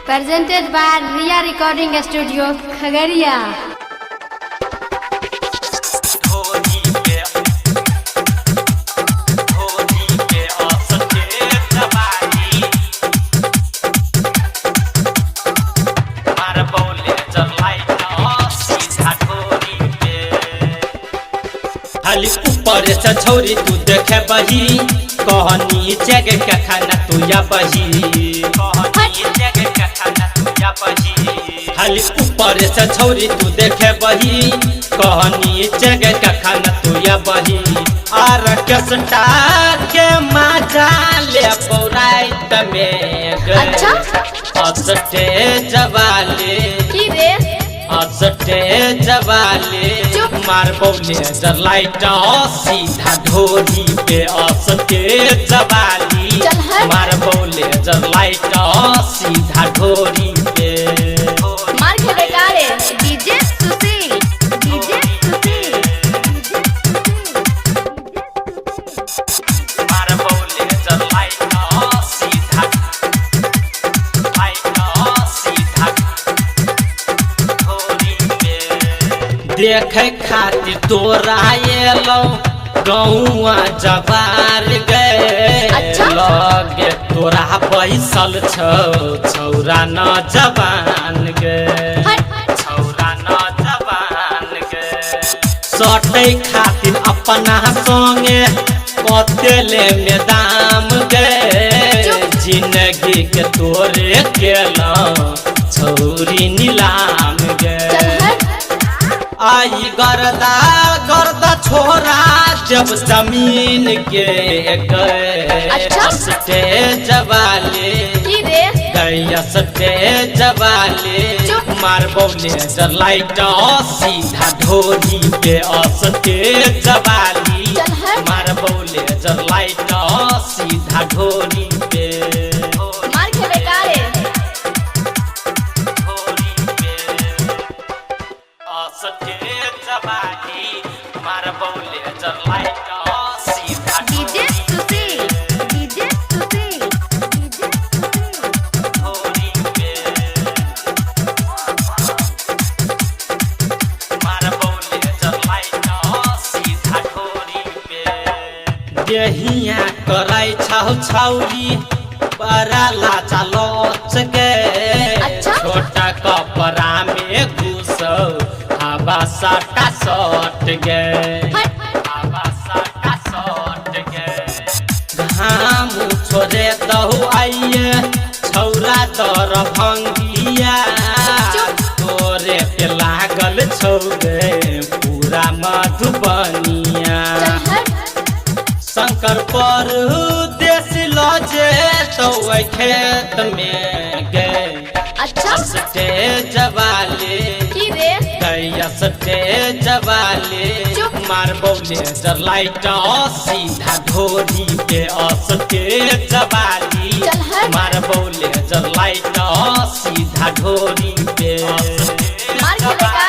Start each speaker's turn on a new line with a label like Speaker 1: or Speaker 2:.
Speaker 1: Presented by Ria Recording Studio, Khagaria.
Speaker 2: खाली ऊपर से छोरी तू देखे बही कहनी जग के खाना तू या बही खाली ऊपर से छोरी तू देखे बही कहनी जग के खाना तू या बही आर कसटा के मजा ले पौराइत में
Speaker 1: अच्छा
Speaker 2: असटे जवाले
Speaker 1: की रे
Speaker 2: असटे जवाले मार बोले जलाइट सीधा ढोरी पे असटे जवाली मार बोले जलाइट सीधा ढोरी पे
Speaker 1: मार खेले गारे डीजे सुशील
Speaker 2: मार बोले जलाइट सीधा देखे खातिर तोरा एलो गौआ जवार
Speaker 1: अच्छा?
Speaker 2: लगे तोरा बैसल छौरा न जवान छौरा न जवान सटे खातिर अपना संगे कतेले में दाम जिंदगी के तोरे केला छौरी नीलाम आई गर्दा छोरा जब जमीन के
Speaker 1: अच्छा?
Speaker 2: जवाले जवाले मार बोले जलाइट सीधा ढोरी पे असते जवाली मार बोले जलाइट सीधा ढोरी पे
Speaker 1: मार खेले गारे
Speaker 2: मार बोले जलाइट सीधा
Speaker 1: डीजे सुशील
Speaker 2: ढोरी पे मार बोले जलाइट सीधा ढोरी पे देहिया कराई छौरी बड़ा लाचा लोच के
Speaker 1: अच्छा?
Speaker 2: छोटा कपड़ा में घुसो हवा सटा सट गए घाम छोड़े दहु आइए छौरा तर भंगिया तोरे पे लागल छौरे पूरा मधुबनिया शंकर पर देश लजे तो खेत में गए
Speaker 1: अच्छा
Speaker 2: असटे जवाले असटे जवाले मार बोले जलाइट सीधा ढोरी पे असटे जवाली मार बोले जलाइट सीधा ढोरी पे
Speaker 1: मार खेले